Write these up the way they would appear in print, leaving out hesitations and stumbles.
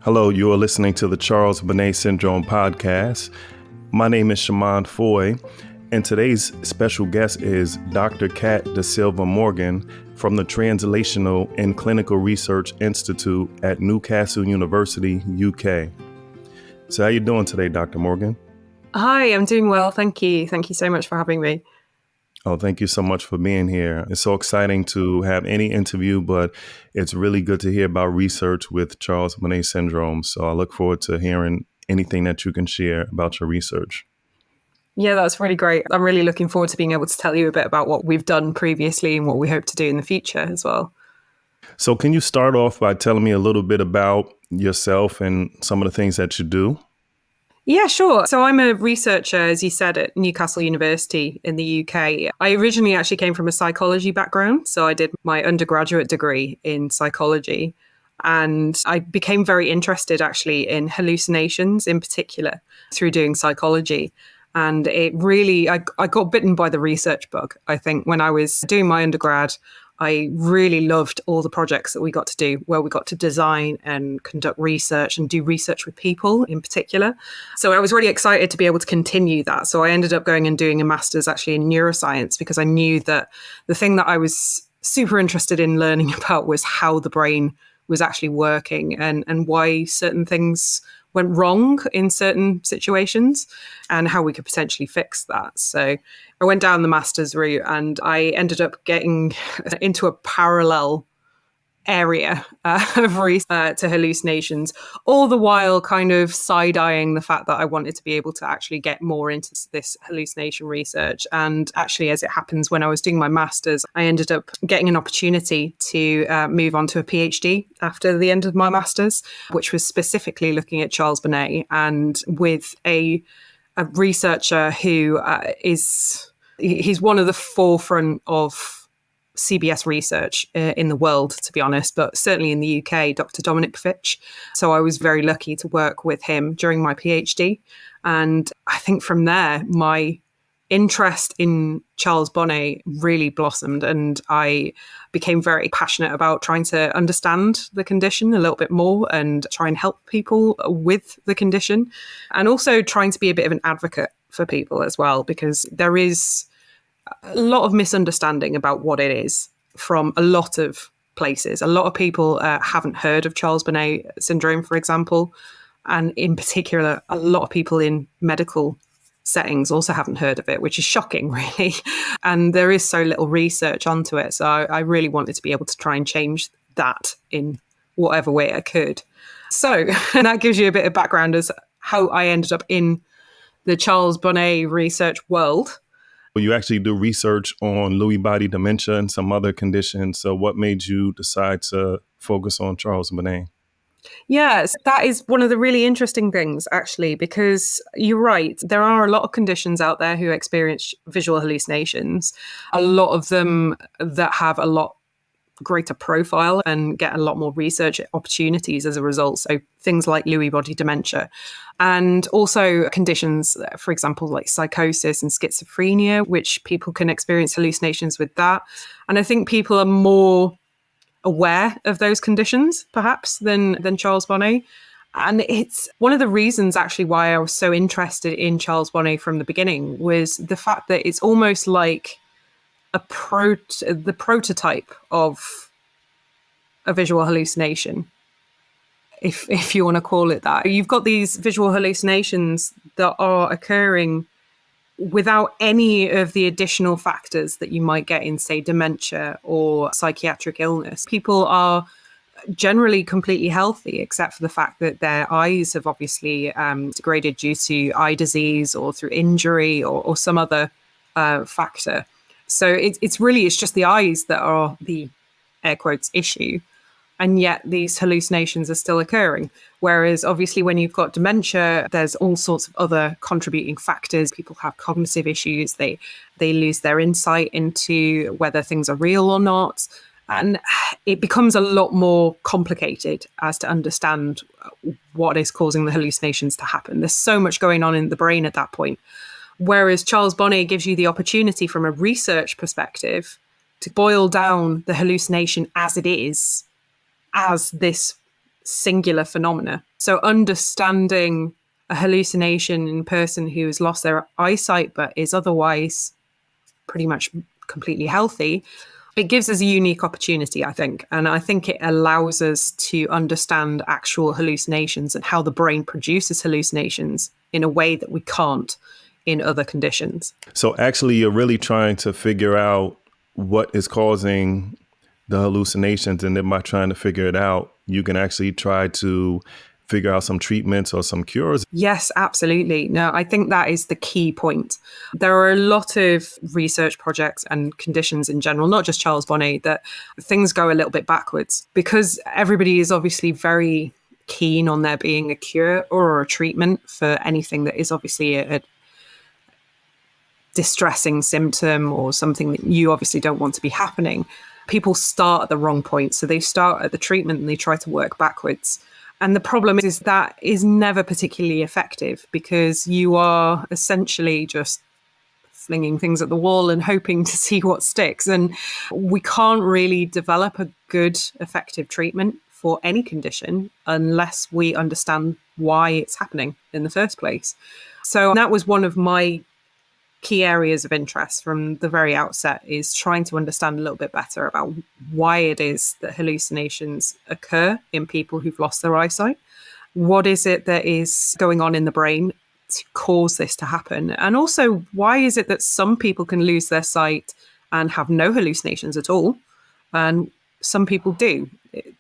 Hello, you are listening to the Charles Bonnet Syndrome podcast. My name is Shaimond Foy, and today's special guest is Dr. Kat de Silva Morgan from the Translational and Clinical Research Institute at Newcastle University, UK. So how you doing today, Dr. Morgan? Hi, I'm doing well. Thank you. Thank you so much for having me. Oh, thank you so much for being here. It's so exciting to have any interview, but it's really good to hear about research with Charles Bonnet Syndrome. So I look forward to hearing anything that you can share about your research. Yeah, that's really great. I'm really looking forward to being able to tell you a bit about what we've done previously and what we hope to do in the future as well. So can you start off by telling me a little bit about yourself and some of the things that you do? Yeah, sure. So I'm a researcher, as you said, at Newcastle University in the UK. I originally actually came from a psychology background. So I did my undergraduate degree in psychology. And I became very interested actually in hallucinations in particular through doing psychology. And it really, I got bitten by the research bug. I think when I was doing my undergrad, I really loved all the projects that we got to do, where we got to design and conduct research and do research with people in particular. So I was really excited to be able to continue that. So I ended up going and doing a master's actually in neuroscience, because I knew that the thing that I was super interested in learning about was how the brain was actually working and why certain things went wrong in certain situations and how we could potentially fix that. So I went down the master's route and I ended up getting into a parallel area of research to hallucinations, all the while kind of side-eyeing the fact that I wanted to be able to actually get more into this hallucination research. And actually, as it happens, when I was doing my master's, I ended up getting an opportunity to move on to a PhD after the end of my master's, which was specifically looking at Charles Bonnet and with a researcher who he's one of the forefront of CBS research in the world, to be honest, but certainly in the UK, Dr. Dominic Fitch. So I was very lucky to work with him during my PhD. And I think from there, my interest in Charles Bonnet really blossomed, and I became very passionate about trying to understand the condition a little bit more and try and help people with the condition, and also trying to be a bit of an advocate for people as well, because there is a lot of misunderstanding about what it is from a lot of places. A lot of people haven't heard of Charles Bonnet syndrome, for example. And in particular, a lot of people in medical settings also haven't heard of it, which is shocking, really. And there is so little research onto it. So I really wanted to be able to try and change that in whatever way I could. So that gives you a bit of background as how I ended up in the Charles Bonnet research world. You actually do research on Lewy body dementia and some other conditions. So what made you decide to focus on Charles Bonnet? Yes, that is one of the really interesting things, actually, because you're right. There are a lot of conditions out there who experience visual hallucinations, a lot of them that have a lot greater profile and get a lot more research opportunities as a result. So things like Lewy body dementia, and also conditions, for example, like psychosis and schizophrenia, which people can experience hallucinations with that. And I think people are more aware of those conditions, perhaps, than Charles Bonnet. And it's one of the reasons actually why I was so interested in Charles Bonnet from the beginning was the fact that it's almost like the prototype of a visual hallucination, if you want to call it that. You've got these visual hallucinations that are occurring without any of the additional factors that you might get in, say, dementia or psychiatric illness. People are generally completely healthy, except for the fact that their eyes have obviously degraded due to eye disease or through injury or some other factor. So it's just the eyes that are the air quotes issue. And yet these hallucinations are still occurring. Whereas obviously when you've got dementia, there's all sorts of other contributing factors. People have cognitive issues. They lose their insight into whether things are real or not. And it becomes a lot more complicated as to understand what is causing the hallucinations to happen. There's so much going on in the brain at that point. Whereas Charles Bonnet gives you the opportunity from a research perspective to boil down the hallucination as it is, as this singular phenomena. So understanding a hallucination in a person who has lost their eyesight but is otherwise pretty much completely healthy, it gives us a unique opportunity, I think. And I think it allows us to understand actual hallucinations and how the brain produces hallucinations in a way that we can't in other conditions. So actually, you're really trying to figure out what is causing the hallucinations. And then by trying to figure it out, you can actually try to figure out some treatments or some cures. Yes, absolutely. No, I think that is the key point. There are a lot of research projects and conditions in general, not just Charles Bonnet, that things go a little bit backwards because everybody is obviously very keen on there being a cure or a treatment for anything that is obviously a distressing symptom or something that you obviously don't want to be happening. People start at the wrong point. So they start at the treatment and they try to work backwards. And the problem is that is never particularly effective because you are essentially just flinging things at the wall and hoping to see what sticks. And we can't really develop a good, effective treatment for any condition unless we understand why it's happening in the first place. So that was one of my key areas of interest from the very outset, is trying to understand a little bit better about why it is that hallucinations occur in people who've lost their eyesight. What is it that is going on in the brain to cause this to happen? And also, why is it that some people can lose their sight and have no hallucinations at all, and some people do?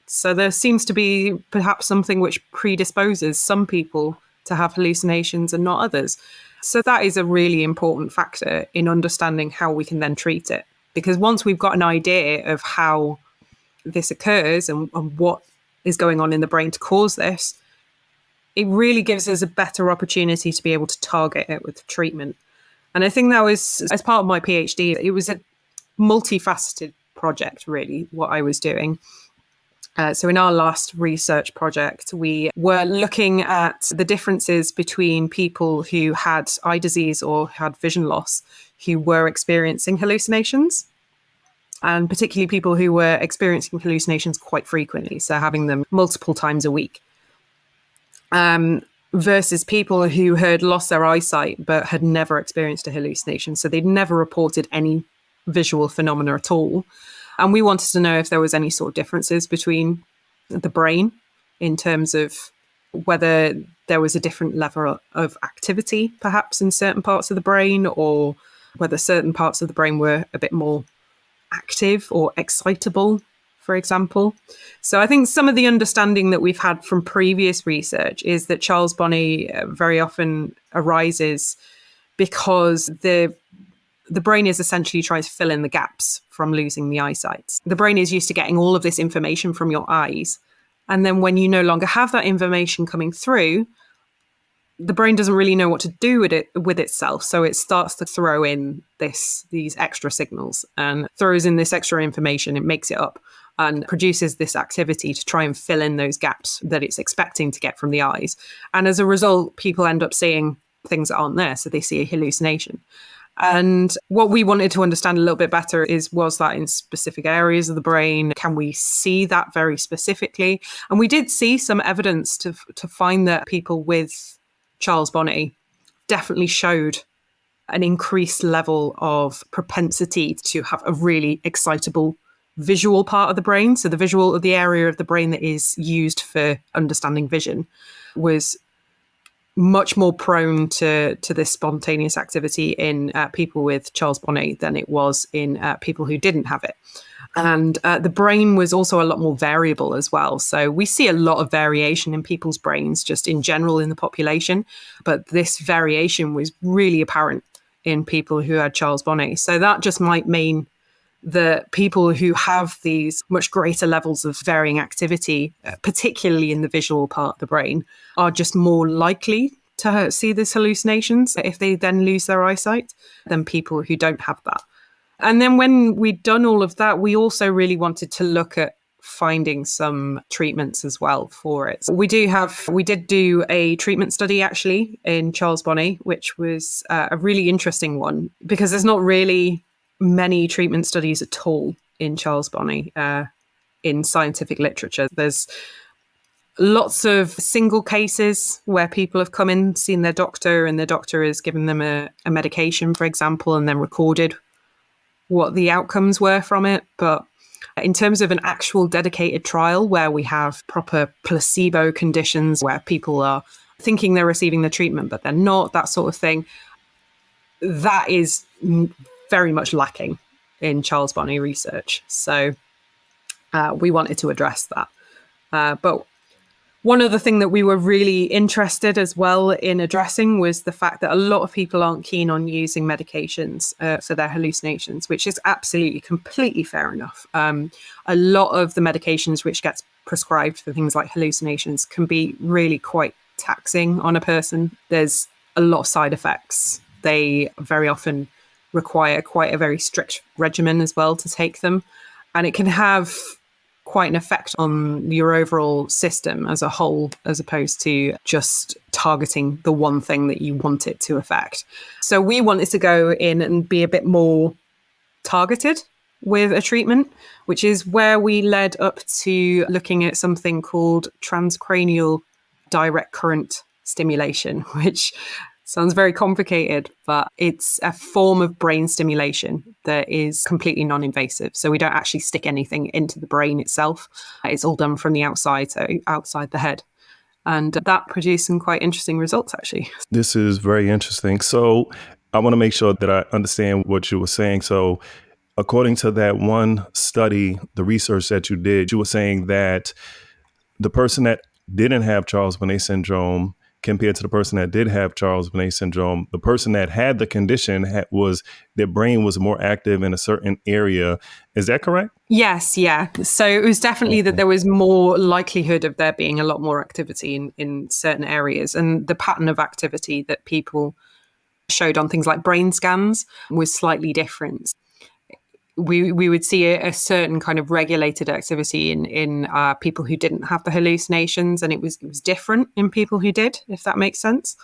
So there seems to be perhaps something which predisposes some people to have hallucinations and not others. So that is a really important factor in understanding how we can then treat it. Because once we've got an idea of how this occurs and what is going on in the brain to cause this, it really gives us a better opportunity to be able to target it with treatment. And I think that was, as part of my PhD, it was a multifaceted project, really, what I was doing. So in our last research project, we were looking at the differences between people who had eye disease or had vision loss who were experiencing hallucinations, and particularly people who were experiencing hallucinations quite frequently, so having them multiple times a week, versus people who had lost their eyesight but had never experienced a hallucination. So they'd never reported any visual phenomena at all. And we wanted to know if there was any sort of differences between the brain in terms of whether there was a different level of activity, perhaps in certain parts of the brain, or whether certain parts of the brain were a bit more active or excitable, for example. So I think some of the understanding that we've had from previous research is that Charles Bonnet very often arises because the brain is essentially trying to fill in the gaps from losing the eyesight. The brain is used to getting all of this information from your eyes. And then when you no longer have that information coming through, the brain doesn't really know what to do with itself. So it starts to throw in these extra signals and throws in this extra information. It makes it up and produces this activity to try and fill in those gaps that it's expecting to get from the eyes. And as a result, people end up seeing things that aren't there. So they see a hallucination. And what we wanted to understand a little bit better is, was that in specific areas of the brain? Can we see that very specifically? And we did see some evidence to find that people with Charles Bonnet definitely showed an increased level of propensity to have a really excitable visual part of the brain. So the area of the brain that is used for understanding vision was much more prone to this spontaneous activity in people with Charles Bonnet than it was in people who didn't have it. And the brain was also a lot more variable as well. So we see a lot of variation in people's brains just in general in the population. But this variation was really apparent in people who had Charles Bonnet. So that just might mean that people who have these much greater levels of varying activity, particularly in the visual part of the brain, are just more likely to see these hallucinations if they then lose their eyesight than people who don't have that. And then when we'd done all of that, we also really wanted to look at finding some treatments as well for it. We did do a treatment study actually in Charles Bonnet, which was a really interesting one because there's not really many treatment studies at all in Charles Bonnet in scientific literature. There's Lots of single cases where people have come in, seen their doctor, and the doctor has given them a medication, for example, and then recorded what the outcomes were from it. But in terms of an actual dedicated trial where we have proper placebo conditions where people are thinking they're receiving the treatment, but they're not, that sort of thing, that is very much lacking in Charles Bonnet research. So we wanted to address that. But one other thing that we were really interested as well in addressing was the fact that a lot of people aren't keen on using medications for their hallucinations, which is absolutely completely fair enough. A lot of the medications which gets prescribed for things like hallucinations can be really quite taxing on a person. There's a lot of side effects. They very often require quite a very strict regimen as well to take them. And it can have quite an effect on your overall system as a whole, as opposed to just targeting the one thing that you want it to affect. So we wanted to go in and be a bit more targeted with a treatment, which is where we led up to looking at something called transcranial direct current stimulation, which sounds very complicated, but it's a form of brain stimulation that is completely non-invasive. So we don't actually stick anything into the brain itself. It's all done from the outside, so outside the head. And that produced some quite interesting results, actually. This is very interesting. So I want to make sure that I understand what you were saying. So according to that one study, the research that you did, you were saying that the person that didn't have Charles Bonnet syndrome compared to the person that did have Charles Bonnet syndrome, the person that had the condition was their brain was more active in a certain area. Is that correct? Yes, yeah. So it was definitely that there was more likelihood of there being a lot more activity in certain areas. And the pattern of activity that people showed on things like brain scans was slightly different. We would see a certain kind of regulated activity in people who didn't have the hallucinations, and it was different in people who did, if that makes sense.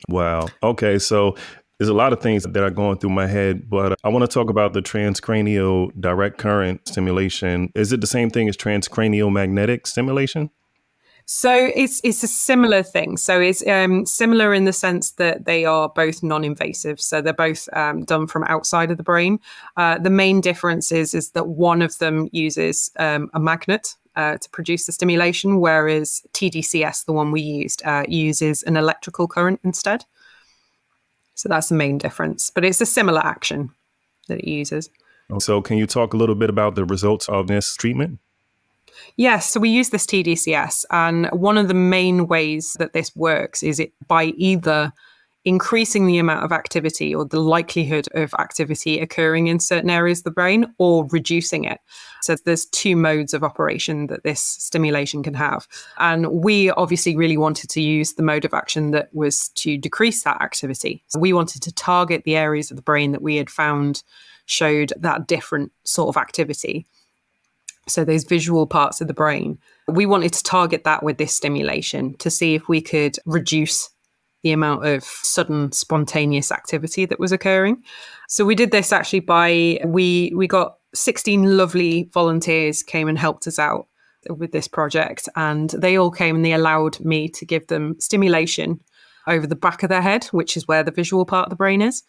Wow. Okay. So there's a lot of things that are going through my head, but I want to talk about the transcranial direct current stimulation. Is it the same thing as transcranial magnetic stimulation? So it's a similar thing. So it's similar in the sense that they are both non-invasive. So they're both done from outside of the brain. The main difference is that one of them uses a magnet to produce the stimulation, whereas TDCS, the one we used, uses an electrical current instead. So that's the main difference. But it's a similar action that it uses. So can you talk a little bit about the results of this treatment? Yes, so we use this TDCS, and one of the main ways that this works is it by either increasing the amount of activity or the likelihood of activity occurring in certain areas of the brain, or reducing it. So there's two modes of operation that this stimulation can have. And we obviously really wanted to use the mode of action that was to decrease that activity. So we wanted to target the areas of the brain that we had found showed that different sort of activity. So those visual parts of the brain, we wanted to target that with this stimulation to see if we could reduce the amount of sudden spontaneous activity that was occurring. So we did this actually we got 16 lovely volunteers came and helped us out with this project, and they all came and they allowed me to give them stimulation over the back of their head, which is where the visual part of the brain is,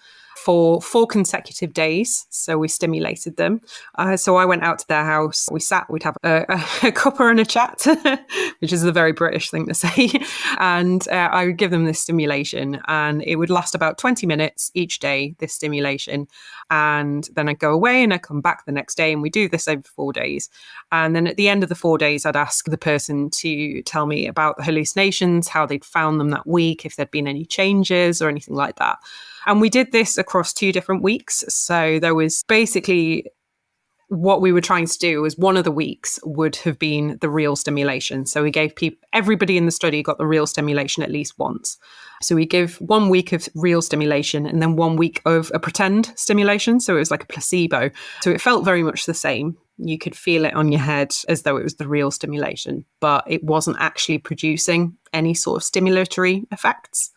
for 4 consecutive days. So we stimulated them. So I went out to their house. We sat, we'd have a cuppa and a chat, which is a very British thing to say. And I would give them this stimulation, and it would last about 20 minutes each day, this stimulation. And then I'd go away and I'd come back the next day, and we do this over 4 days. And then at the end of the 4 days, I'd ask the person to tell me about the hallucinations, how they'd found them that week, if there'd been any changes or anything like that. And we did this across 2 different weeks. So there was basically what we were trying to do was one of the weeks would have been the real stimulation. So we gave everybody in the study got the real stimulation at least once. So we give 1 week of real stimulation and then 1 week of a pretend stimulation. So it was like a placebo. So it felt very much the same. You could feel it on your head as though it was the real stimulation, but it wasn't actually producing any sort of stimulatory effects.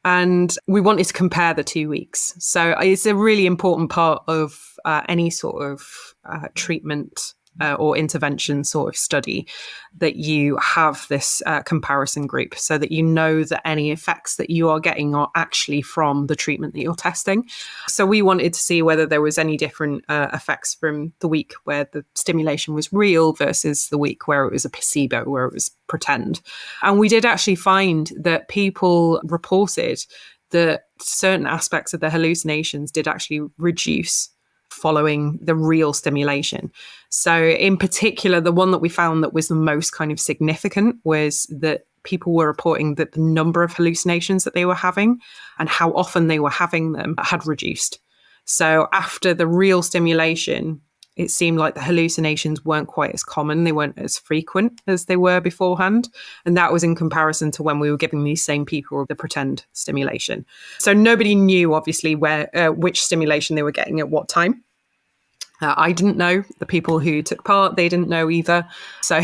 And we wanted to compare the 2 weeks. So it's a really important part of any sort of treatment or intervention sort of study, that you have this comparison group so that you know that any effects that you are getting are actually from the treatment that you're testing. So we wanted to see whether there was any different effects from the week where the stimulation was real versus the week where it was a placebo, where it was pretend. And we did actually find that people reported that certain aspects of their hallucinations did actually reduce following the real stimulation. So in particular, the one that we found that was the most kind of significant was that people were reporting that the number of hallucinations that they were having and how often they were having them had reduced. So after the real stimulation, it seemed like the hallucinations weren't quite as common. They weren't as frequent as they were beforehand. And that was in comparison to when we were giving these same people the pretend stimulation. So nobody knew, obviously, which stimulation they were getting at what time. I didn't know. The people who took part, they didn't know either. So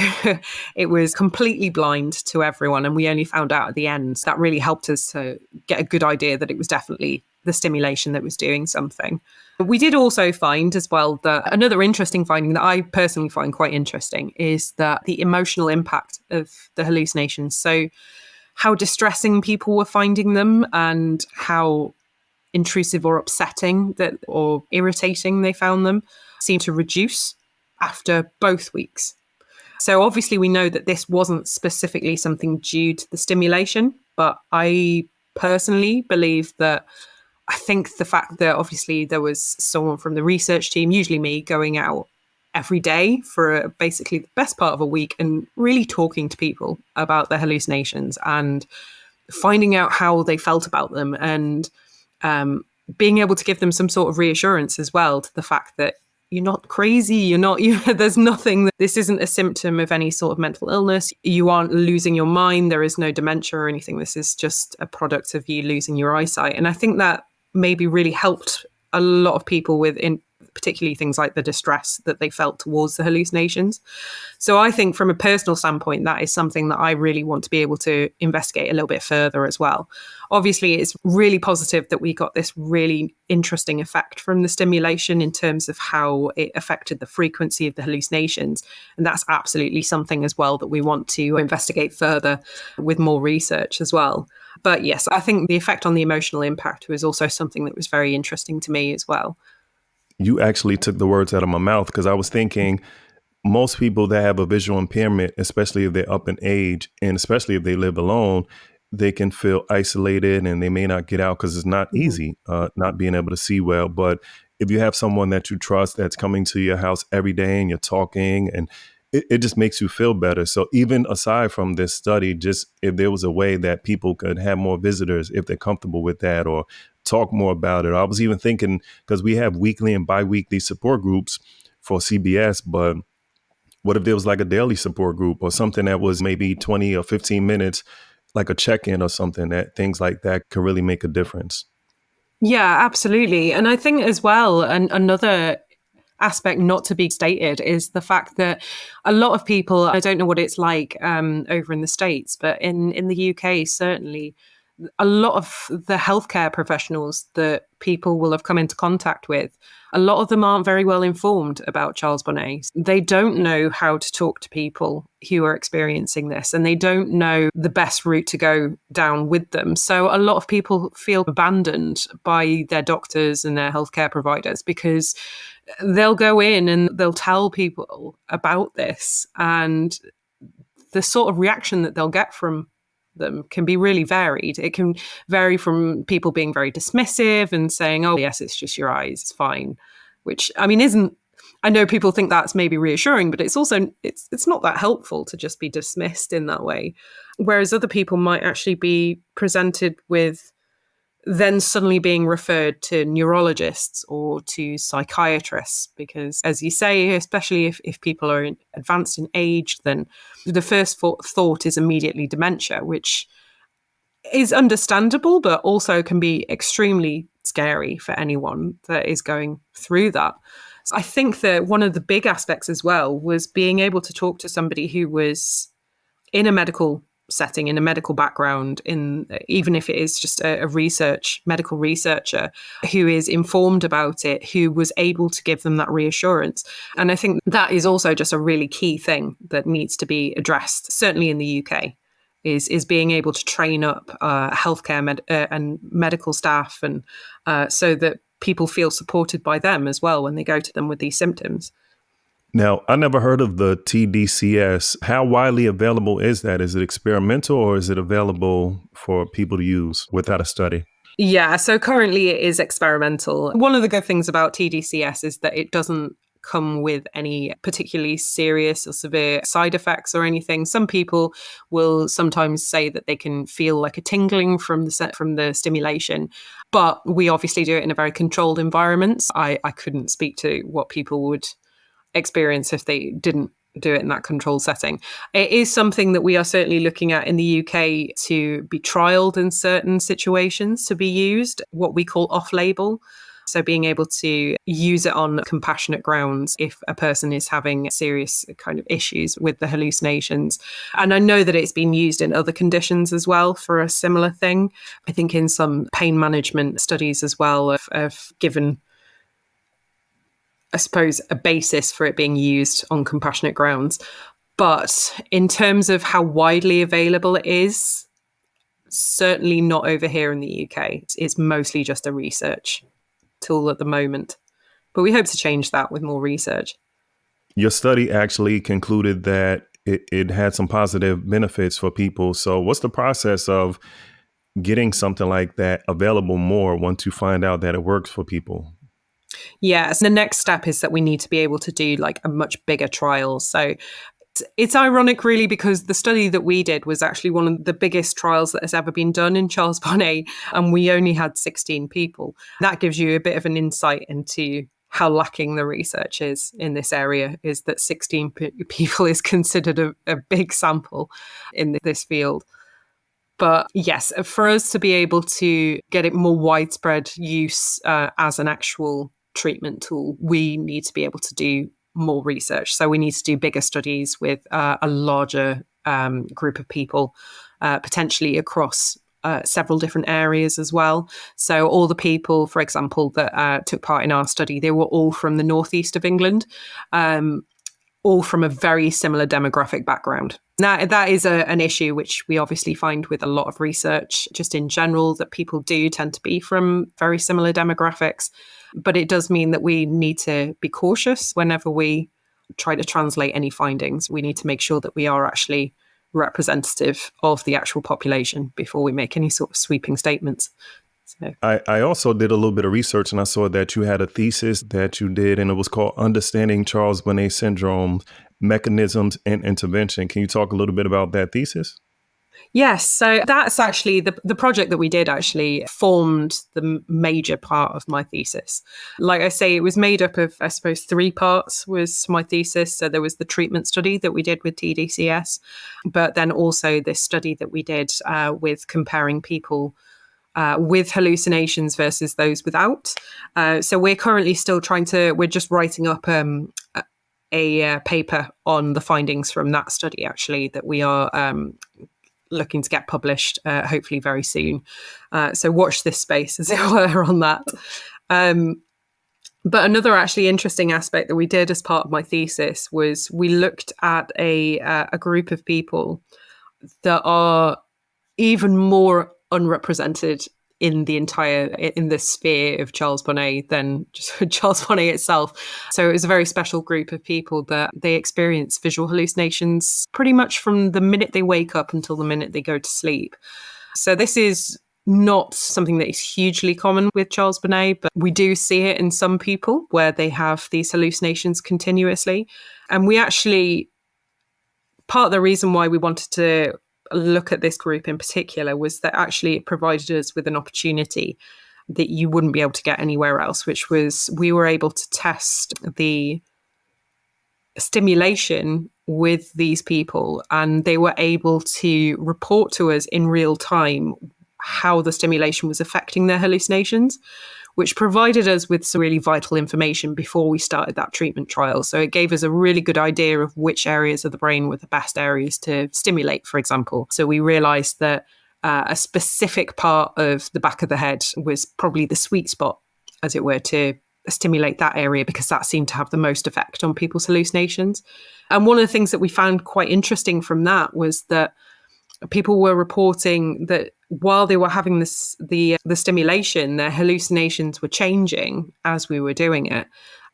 it was completely blind to everyone. And we only found out at the end. That really helped us to get a good idea that it was definitely the stimulation that was doing something. We did also find as well that another interesting finding that I personally find quite interesting is that the emotional impact of the hallucinations. So how distressing people were finding them and how intrusive or upsetting or irritating they found them seemed to reduce after both weeks. So obviously we know that this wasn't specifically something due to the stimulation, but I personally believe that I think the fact that obviously there was someone from the research team, usually me, going out every day for basically the best part of a week and really talking to people about their hallucinations and finding out how they felt about them and being able to give them some sort of reassurance as well to the fact that you're not crazy, there's nothing, this isn't a symptom of any sort of mental illness. You aren't losing your mind. There is no dementia or anything. This is just a product of you losing your eyesight. And I think that maybe really helped a lot of people with, in particularly things like the distress that they felt towards the hallucinations. So I think from a personal standpoint, that is something that I really want to be able to investigate a little bit further as well. Obviously, it's really positive that we got this really interesting effect from the stimulation in terms of how it affected the frequency of the hallucinations. And that's absolutely something as well that we want to investigate further with more research as well. But yes, I think the effect on the emotional impact was also something that was very interesting to me as well. You actually took the words out of my mouth because I was thinking most people that have a visual impairment, especially if they're up in age and especially if they live alone, they can feel isolated and they may not get out because it's not easy not being able to see well. But if you have someone that you trust that's coming to your house every day and you're talking and it just makes you feel better. So even aside from this study, just if there was a way that people could have more visitors, if they're comfortable with that, or talk more about it. I was even thinking, because we have weekly and biweekly support groups for CBS, but what if there was like a daily support group or something that was maybe 20 or 15 minutes, like a check-in or something, that things like that could really make a difference? Yeah, absolutely. And I think as well, another aspect not to be stated is the fact that a lot of people, I don't know what it's like over in the States, but in the UK, certainly, a lot of the healthcare professionals that people will have come into contact with, a lot of them aren't very well informed about Charles Bonnet. They don't know how to talk to people who are experiencing this, and they don't know the best route to go down with them. So a lot of people feel abandoned by their doctors and their healthcare providers because they'll go in and they'll tell people about this, and the sort of reaction that they'll get from them can be really varied. It can vary from people being very dismissive and saying, oh, yes, it's just your eyes, it's fine. Which, I mean, I know people think that's maybe reassuring, but it's also, it's not that helpful to just be dismissed in that way. Whereas other people might actually be presented with then suddenly being referred to neurologists or to psychiatrists, because as you say, especially if people are advanced in age, then the first thought is immediately dementia, which is understandable, but also can be extremely scary for anyone that is going through that. So I think that one of the big aspects as well was being able to talk to somebody who was in a medical setting, in a medical background, even if it is just a medical researcher who is informed about it, who was able to give them that reassurance. And I think that is also just a really key thing that needs to be addressed, certainly in the UK, is being able to train up healthcare and medical staff, and so that people feel supported by them as well when they go to them with these symptoms. Now, I never heard of the TDCS. How widely available is that? Is it experimental or is it available for people to use without a study? Yeah, so currently it is experimental. One of the good things about TDCS is that it doesn't come with any particularly serious or severe side effects or anything. Some people will sometimes say that they can feel like a tingling from the stimulation, but we obviously do it in a very controlled environment. I couldn't speak to what people would experience if they didn't do it in that controlled setting. It is something that we are certainly looking at in the UK to be trialed in certain situations, to be used, what we call off-label. So being able to use it on compassionate grounds if a person is having serious kind of issues with the hallucinations. And I know that it's been used in other conditions as well for a similar thing. I think in some pain management studies as well have given, I suppose, a basis for it being used on compassionate grounds. But in terms of how widely available it is, certainly not over here in the UK. It's mostly just a research tool at the moment. But we hope to change that with more research. Your study actually concluded that it had some positive benefits for people. So what's the process of getting something like that available more once you find out that it works for people? Yes. The next step is that we need to be able to do like a much bigger trial. So it's ironic, really, because the study that we did was actually one of the biggest trials that has ever been done in Charles Bonnet, and we only had 16 people. That gives you a bit of an insight into how lacking the research is in this area, is that 16 people is considered a big sample in this field. But yes, for us to be able to get it more widespread use as an actual treatment tool, we need to be able to do more research. So we need to do bigger studies with a larger group of people, potentially across several different areas as well. So all the people, for example, that took part in our study, they were all from the northeast of England, all from a very similar demographic background. Now, that is an issue which we obviously find with a lot of research, just in general, that people do tend to be from very similar demographics. But it does mean that we need to be cautious whenever we try to translate any findings. We need to make sure that we are actually representative of the actual population before we make any sort of sweeping statements. So. I also did a little bit of research, and I saw that you had a thesis that you did, and it was called Understanding Charles Bonnet Syndrome, Mechanisms and Intervention. Can you talk a little bit about that thesis? Yes, so that's actually the project that we did actually formed the major part of my thesis. Like I say, it was made up of, I suppose, 3 parts was my thesis. So there was the treatment study that we did with TDCS, but then also this study that we did with comparing people with hallucinations versus those without. So we're currently still we're just writing up a paper on the findings from that study, actually, that we are looking to get published hopefully very soon. So watch this space, as it were, on that. But another actually interesting aspect that we did as part of my thesis was we looked at a group of people that are even more unrepresented in the sphere of Charles Bonnet than just Charles Bonnet itself. So it was a very special group of people that they experience visual hallucinations pretty much from the minute they wake up until the minute they go to sleep. So this is not something that is hugely common with Charles Bonnet, but we do see it in some people where they have these hallucinations continuously. And we actually, part of the reason why we wanted to look at this group in particular was that actually it provided us with an opportunity that you wouldn't be able to get anywhere else, which was we were able to test the stimulation with these people, and they were able to report to us in real time how the stimulation was affecting their hallucinations, which provided us with some really vital information before we started that treatment trial. So it gave us a really good idea of which areas of the brain were the best areas to stimulate, for example. So we realized that a specific part of the back of the head was probably the sweet spot, as it were, to stimulate that area, because that seemed to have the most effect on people's hallucinations. And one of the things that we found quite interesting from that was that people were reporting that while they were having the stimulation, their hallucinations were changing as we were doing it.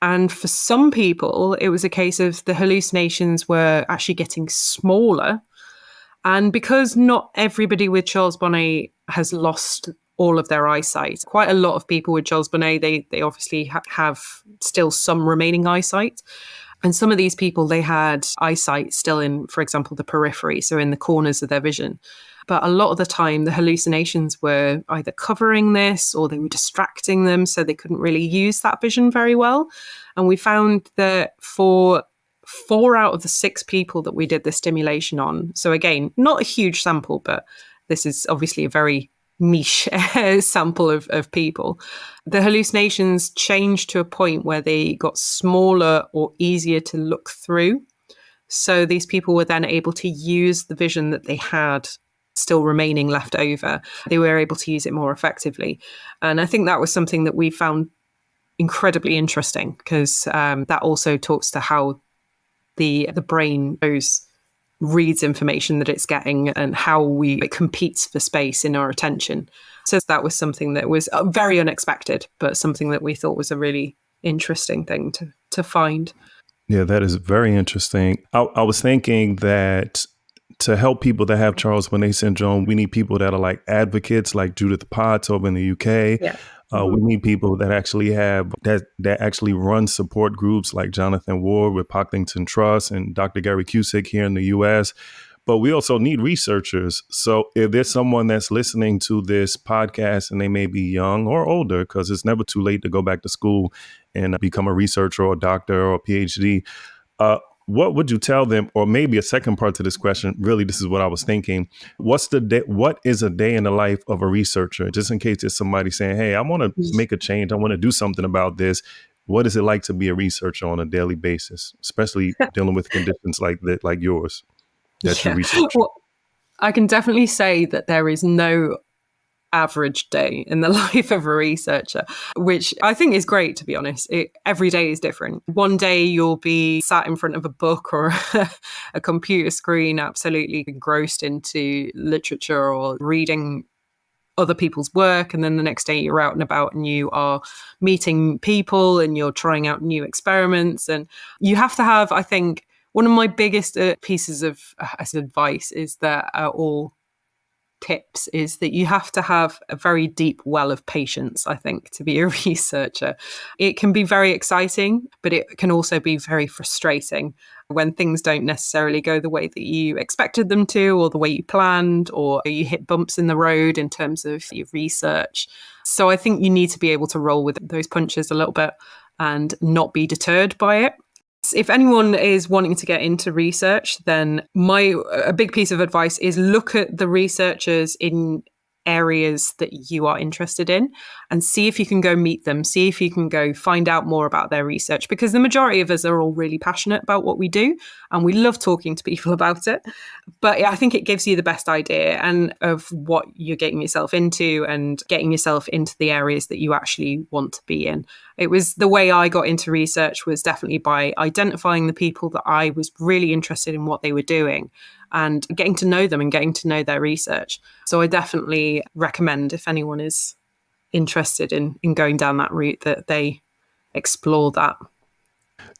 And for some people, it was a case of the hallucinations were actually getting smaller. And because not everybody with Charles Bonnet has lost all of their eyesight, quite a lot of people with Charles Bonnet, they obviously have still some remaining eyesight. And some of these people, they had eyesight still in, for example, the periphery, so in the corners of their vision. But a lot of the time, the hallucinations were either covering this or they were distracting them, so they couldn't really use that vision very well. And we found that for 4 out of the 6 people that we did the stimulation on, so again, not a huge sample, but this is obviously a very niche sample of people, the hallucinations changed to a point where they got smaller or easier to look through. So these people were then able to use the vision that they had still remaining left over. They were able to use it more effectively. And I think that was something that we found incredibly interesting, because that also talks to how the brain reads information that it's getting and how it competes for space in our attention. So that was something that was very unexpected, but something that we thought was a really interesting thing to find. Yeah, that is very interesting. I was thinking that to help people that have Charles Bonnet syndrome, we need people that are like advocates, like Judith Potts over in the UK. Yeah. We need people that actually have that actually run support groups like Jonathan Ward with Pocklington Trust and Dr. Gary Cusick here in the US. But we also need researchers. So if there's someone that's listening to this podcast and they may be young or older, because it's never too late to go back to school and become a researcher or a doctor or a PhD, what would you tell them? Or maybe a second part to this question, really, this is what I was thinking. What is a day in the life of a researcher? Just in case there's somebody saying, hey, I want to make a change. I want to do something about this. What is it like to be a researcher on a daily basis, especially dealing with conditions like that, like yours, that you research? Well, I can definitely say that there is no average day in the life of a researcher, which I think is great, to be honest. Every day is different. One day you'll be sat in front of a book or a computer screen, absolutely engrossed into literature or reading other people's work. And then the next day you're out and about and you are meeting people and you're trying out new experiments. And you have to have, I think, one of my biggest pieces of advice is that tips is that you have to have a very deep well of patience, I think, to be a researcher. It can be very exciting, but it can also be very frustrating when things don't necessarily go the way that you expected them to, or the way you planned, or you hit bumps in the road in terms of your research. So I think you need to be able to roll with those punches a little bit and not be deterred by it. If anyone is wanting to get into research, then a big piece of advice is look at the researchers in areas that you are interested in and see if you can go meet them, see if you can go find out more about their research, because the majority of us are all really passionate about what we do and we love talking to people about it. But I think it gives you the best idea and of what you're getting yourself into and getting yourself into the areas that you actually want to be in. It was the way I got into research was definitely by identifying the people that I was really interested in what they were doing and getting to know them and getting to know their research. So I definitely recommend, if anyone is interested in going down that route, that they explore that.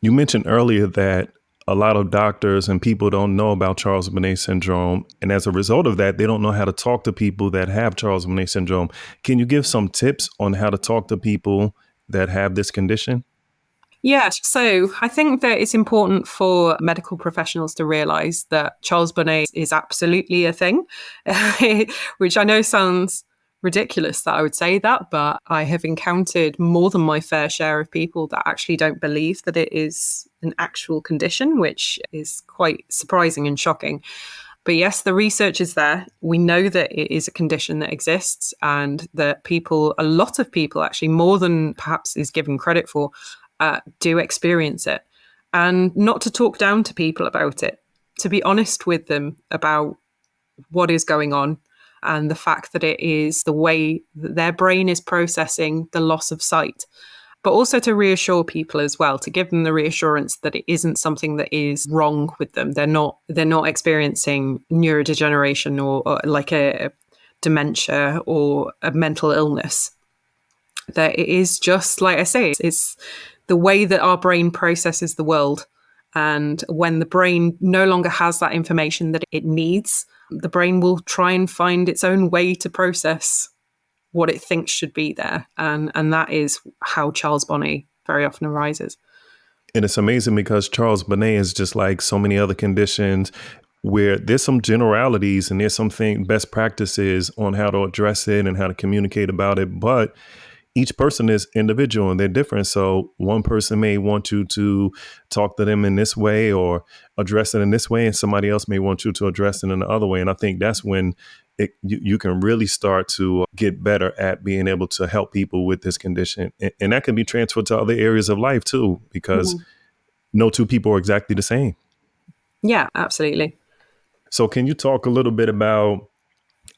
You mentioned earlier that a lot of doctors and people don't know about Charles Bonnet syndrome. And as a result of that, they don't know how to talk to people that have Charles Bonnet syndrome. Can you give some tips on how to talk to people that have this condition? Yeah, so I think that it's important for medical professionals to realize that Charles Bonnet is absolutely a thing, which I know sounds ridiculous that I would say that, but I have encountered more than my fair share of people that actually don't believe that it is an actual condition, which is quite surprising and shocking. But yes, the research is there. We know that it is a condition that exists and that people, a lot of people actually, more than perhaps is given credit for, do experience it. And not to talk down to people about it, to be honest with them about what is going on and the fact that it is the way that their brain is processing the loss of sight. But also to reassure people as well, to give them the reassurance that it isn't something that is wrong with them. They're not experiencing neurodegeneration or like a dementia or a mental illness. That it is just, like I say, it's the way that our brain processes the world. And when the brain no longer has that information that it needs, the brain will try and find its own way to process what it thinks should be there. And that is how Charles Bonnet very often arises. And it's amazing because Charles Bonnet is just like so many other conditions where there's some generalities and there's some best practices on how to address it and how to communicate about it. But each person is individual and they're different. So one person may want you to talk to them in this way or address it in this way, and somebody else may want you to address it in the other way. And I think that's when you can really start to get better at being able to help people with this condition. And that can be transferred to other areas of life too, because no two people are exactly the same. Yeah, absolutely. So can you talk a little bit about,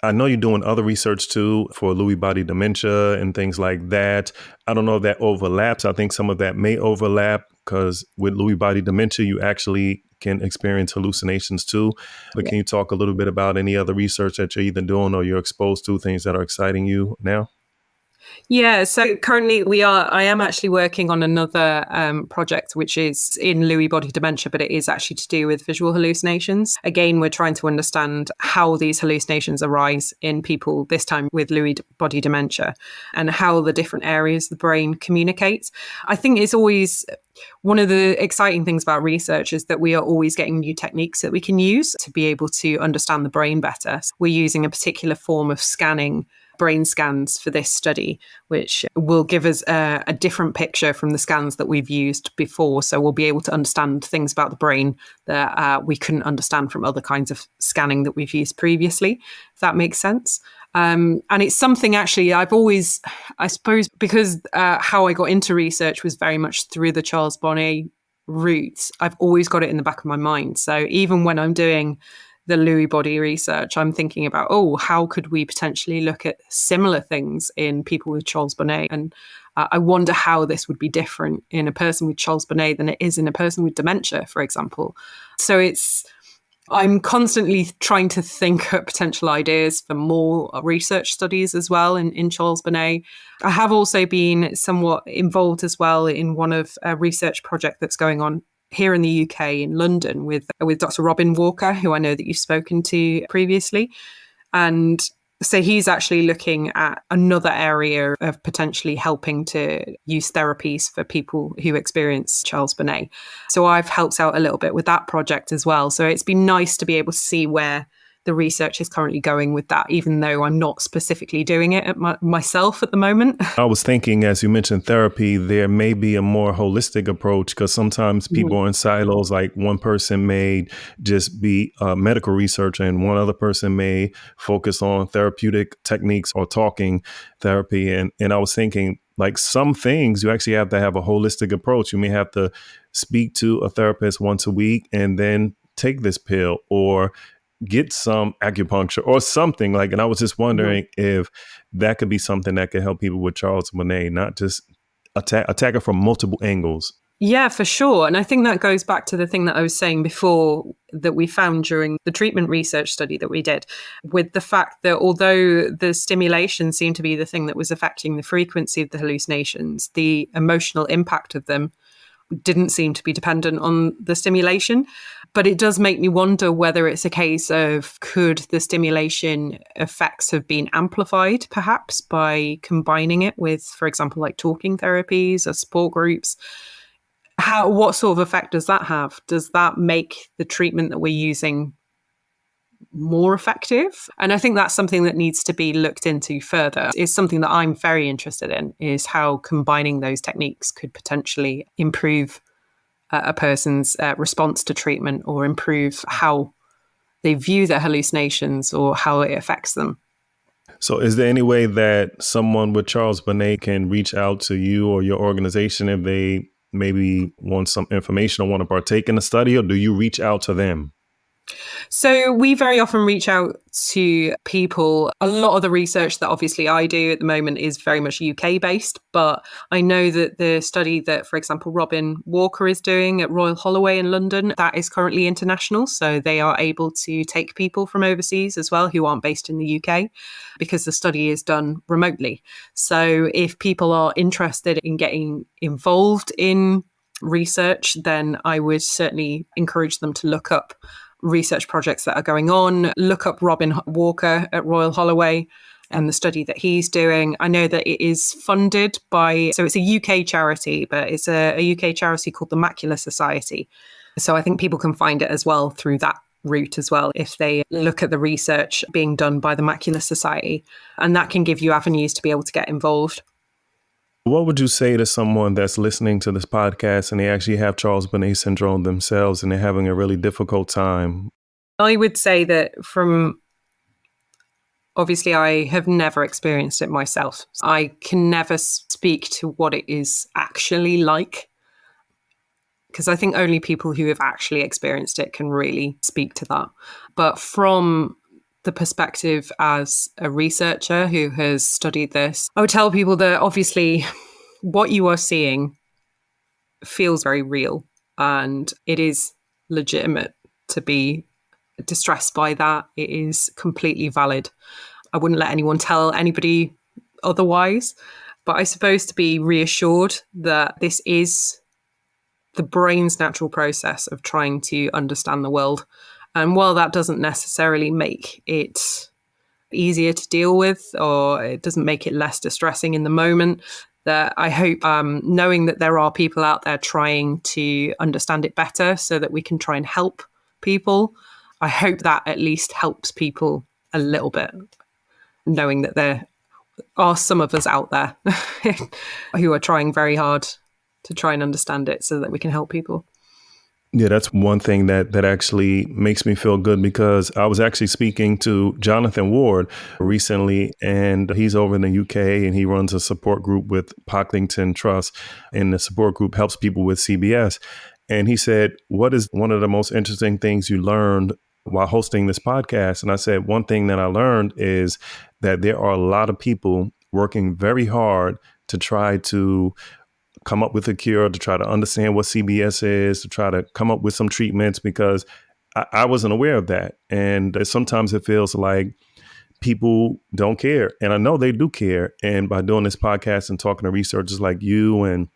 I know you're doing other research too for Lewy body dementia and things like that. I don't know if that overlaps. I think some of that may overlap because with Lewy body dementia, you actually can experience hallucinations too. But Can you talk a little bit about any other research that you're either doing or you're exposed to, things that are exciting you now? Yeah, so currently I am actually working on another project, which is in Lewy body dementia, but it is actually to do with visual hallucinations. Again, we're trying to understand how these hallucinations arise in people, this time with Lewy body dementia, and how the different areas of the brain communicate. I think it's always one of the exciting things about research is that we are always getting new techniques that we can use to be able to understand the brain better. So we're using a particular form of scanning, brain scans, for this study, which will give us a different picture from the scans that we've used before. So we'll be able to understand things about the brain that we couldn't understand from other kinds of scanning that we've used previously, if that makes sense. And it's something actually I've always, I suppose, because how I got into research was very much through the Charles Bonnet route, I've always got it in the back of my mind. So even when I'm doing the Lewy body research, I'm thinking about, how could we potentially look at similar things in people with Charles Bonnet? And I wonder how this would be different in a person with Charles Bonnet than it is in a person with dementia, for example. So I'm constantly trying to think up potential ideas for more research studies as well in Charles Bonnet. I have also been somewhat involved as well in one of a research project that's going on here in the UK in London with Dr. Robin Walker, who I know that you've spoken to previously. And so he's actually looking at another area of potentially helping to use therapies for people who experience Charles Bonnet. So I've helped out a little bit with that project as well. So it's been nice to be able to see where the research is currently going with that, even though I'm not specifically doing it myself at the moment. I was thinking, as you mentioned therapy, there may be a more holistic approach because sometimes people are in silos. Like one person may just be a medical researcher and one other person may focus on therapeutic techniques or talking therapy. And I was thinking, like some things you actually have to have a holistic approach. You may have to speak to a therapist once a week and then take this pill or get some acupuncture or something like, and I was just wondering if that could be something that could help people with Charles Bonnet, not just attack it from multiple angles. Yeah, for sure. And I think that goes back to the thing that I was saying before that we found during the treatment research study that we did, with the fact that although the stimulation seemed to be the thing that was affecting the frequency of the hallucinations, the emotional impact of them didn't seem to be dependent on the stimulation. But it does make me wonder whether it's a case of, could the stimulation effects have been amplified perhaps by combining it with, for example, like talking therapies or support groups? What sort of effect does that have? Does that make the treatment that we're using more effective? And I think that's something that needs to be looked into further. It's something that I'm very interested in, is how combining those techniques could potentially improve a person's response to treatment or improve how they view their hallucinations or how it affects them. So is there any way that someone with Charles Bonnet can reach out to you or your organization if they maybe want some information or want to partake in the study, or do you reach out to them? So we very often reach out to people. A lot of the research that obviously I do at the moment is very much UK based, but I know that the study that, for example, Robin Walker is doing at Royal Holloway in London, that is currently international. So they are able to take people from overseas as well who aren't based in the UK because the study is done remotely. So if people are interested in getting involved in research, then I would certainly encourage them to look up research projects that are going on. Look up Robin Walker at Royal Holloway and the study that he's doing. I know that it is funded by, so it's a UK charity, but it's a UK charity called the Macular Society. So I think people can find it as well through that route as well, if they look at the research being done by the Macular Society. And that can give you avenues to be able to get involved. What would you say to someone that's listening to this podcast and they actually have Charles Bonnet Syndrome themselves and they're having a really difficult time? I would say that obviously, I have never experienced it myself. I can never speak to what it is actually like, because I think only people who have actually experienced it can really speak to that. But from the perspective as a researcher who has studied this, I would tell people that obviously what you are seeing feels very real and it is legitimate to be distressed by that. It is completely valid. I wouldn't let anyone tell anybody otherwise, but I suppose to be reassured that this is the brain's natural process of trying to understand the world. And while that doesn't necessarily make it easier to deal with, or it doesn't make it less distressing in the moment, that I hope, knowing that there are people out there trying to understand it better so that we can try and help people, I hope that at least helps people a little bit, knowing that there are some of us out there who are trying very hard to try and understand it so that we can help people. Yeah, that's one thing that actually makes me feel good, because I was actually speaking to Jonathan Ward recently, and he's over in the UK and he runs a support group with Pocklington Trust, and the support group helps people with CBS. And he said, what is one of the most interesting things you learned while hosting this podcast? And I said, one thing that I learned is that there are a lot of people working very hard to try to come up with a cure, to try to understand what CBS is, to try to come up with some treatments, because I wasn't aware of that. And sometimes it feels like people don't care. And I know they do care. And by doing this podcast and talking to researchers like you and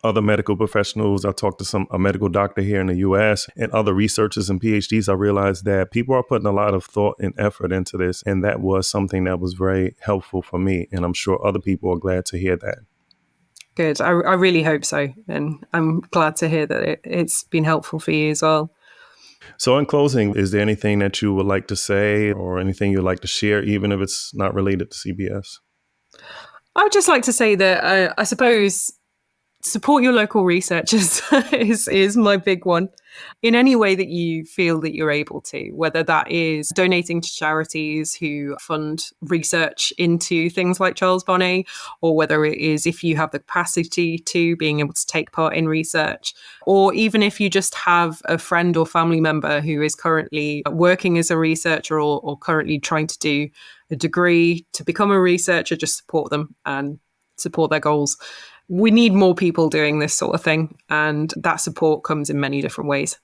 other medical professionals, I talked to a medical doctor here in the US and other researchers and PhDs, I realized that people are putting a lot of thought and effort into this. And that was something that was very helpful for me. And I'm sure other people are glad to hear that. Good. I really hope so. And I'm glad to hear that it's been helpful for you as well. So in closing, is there anything that you would like to say or anything you'd like to share, even if it's not related to CBS? I would just like to say that I suppose support your local researchers is my big one in any way that you feel that you're able to, whether that is donating to charities who fund research into things like Charles Bonnet, or whether it is if you have the capacity to being able to take part in research, or even if you just have a friend or family member who is currently working as a researcher or currently trying to do a degree to become a researcher, just support them and support their goals. We need more people doing this sort of thing, and that support comes in many different ways.